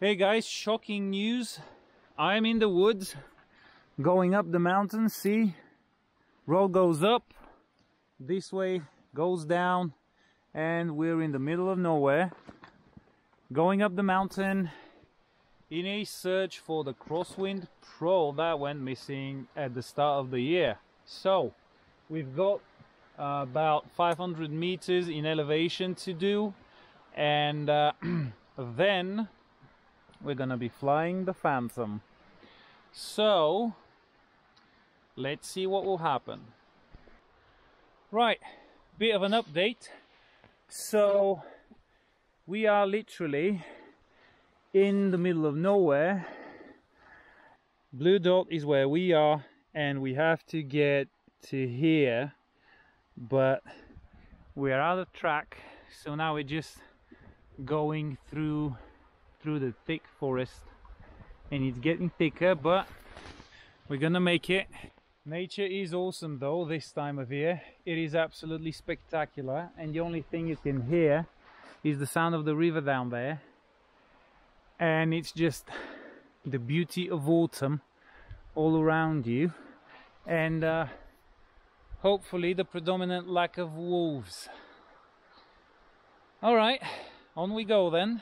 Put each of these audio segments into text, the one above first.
Hey guys, shocking news. I'm in the woods going up the mountain. See, road goes up, this way goes down, and we're in the middle of nowhere going up the mountain in a search for the Crosswind Pro that went missing at the start of the year. So we've got about 500 meters in elevation to do, and then we're gonna be flying the Phantom. So let's see what will happen. Right, bit of an update. So we are literally in the middle of nowhere. Blue dot is where we are, and we have to get to here, but we're out of track. So now we're just going through the thick forest, and it's getting thicker, but we're gonna make it. Nature is awesome though this time of year. It is absolutely spectacular, and the only thing you can hear is the sound of the river down there, and it's just the beauty of autumn all around you, and hopefully the predominant lack of wolves. All right, on we go then.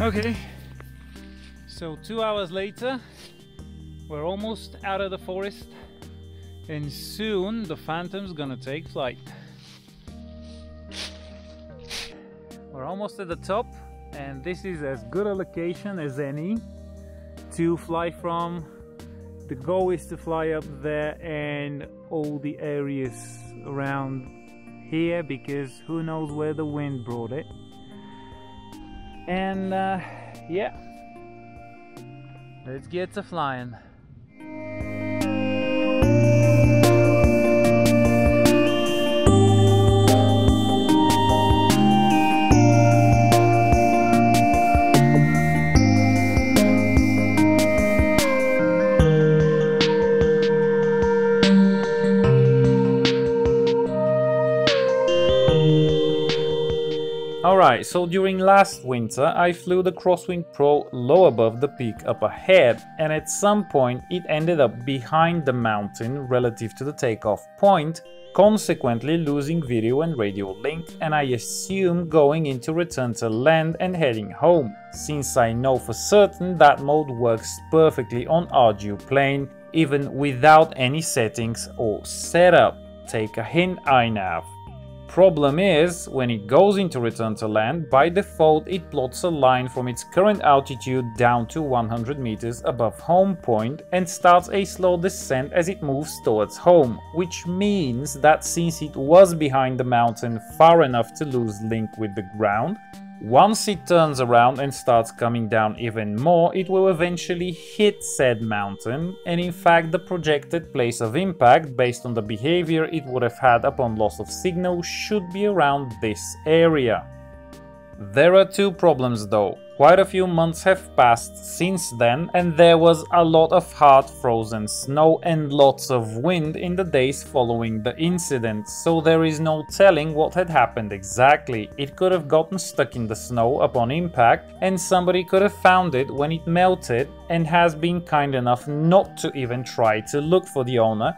Okay, so 2 hours later, we're almost out of the forest, and soon the Phantom's gonna take flight. We're almost at the top, and this is as good a location as any to fly from. The goal is to fly up there and all the areas around here, because who knows where the wind brought it. And yeah, let's get to flying. Alright, so during last winter I flew the Crosswind Pro low above the peak up ahead, and at some point it ended up behind the mountain relative to the takeoff point, consequently losing video and radio link, and I assume going into return to land and heading home, since I know for certain that mode works perfectly on RGU-plane even without any settings or setup. Take a hint, iNav. Problem is, when it goes into return to land, by default it plots a line from its current altitude down to 100 meters above home point and starts a slow descent as it moves towards home, which means that since it was behind the mountain far enough to lose link with the ground, once it turns around and starts coming down even more, it will eventually hit said mountain, and in fact the projected place of impact, based on the behavior it would have had upon loss of signal, should be around this area. There are two problems though. Quite a few months have passed since then, and there was a lot of hard frozen snow and lots of wind in the days following the incident, so there is no telling what had happened exactly. It could have gotten stuck in the snow upon impact, and somebody could have found it when it melted and has been kind enough not to even try to look for the owner,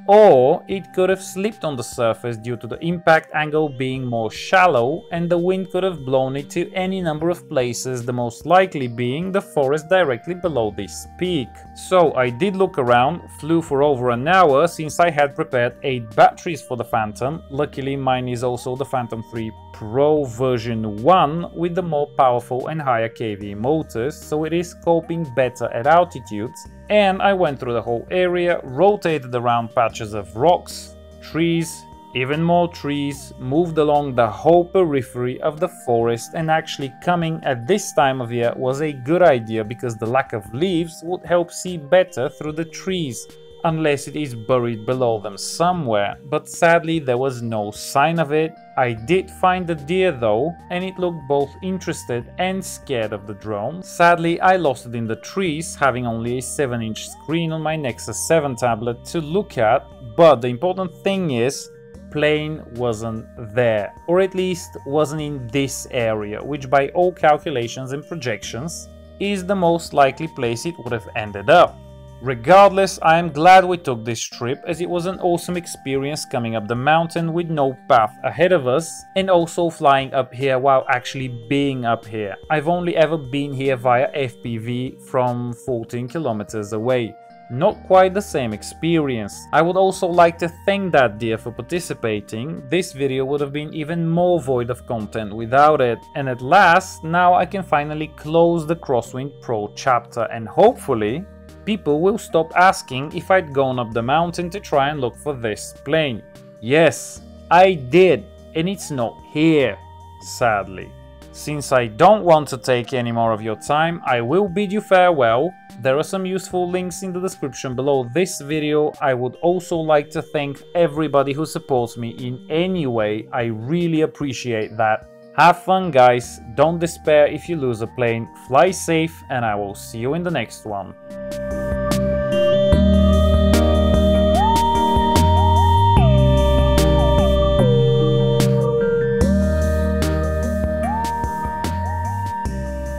or it could have slipped on the surface due to the impact angle being more shallow, and the wind could have blown it to any number of places, the most likely being the forest directly below this peak. So I did look around, flew for over an hour since I had prepared 8 batteries for the Phantom. Luckily mine is also the Phantom 3 Pro version 1 with the more powerful and higher kVA motors, so it is coping better at altitudes. and I went through the whole area, rotated around patches of rocks, trees, even more trees, moved along the whole periphery of the forest, and actually coming at this time of year was a good idea because the lack of leaves would help see better through the trees, unless it is buried below them somewhere, but sadly there was no sign of it. I did find the deer though, and it looked both interested and scared of the drone. Sadly, I lost it in the trees, having only a 7-inch screen on my Nexus 7 tablet to look at, but the important thing is, plane wasn't there, or at least wasn't in this area, which by all calculations and projections is the most likely place it would have ended up. Regardless, I am glad we took this trip, as it was an awesome experience coming up the mountain with no path ahead of us, and also flying up here while actually being up here. I've only ever been here via FPV from 14 kilometers away. Not quite the same experience. I would also like to thank that deer for participating. This video would have been even more void of content without it. And at last, now I can finally close the Crosswind Pro chapter, and hopefully people will stop asking if I'd gone up the mountain to try and look for this plane. Yes, I did, and it's not here, sadly. Since I don't want to take any more of your time, I will bid you farewell. There are some useful links in the description below this video. I would also like to thank everybody who supports me in any way. I really appreciate that. Have fun, guys. Don't despair if you lose a plane. Fly safe, and I will see you in the next one.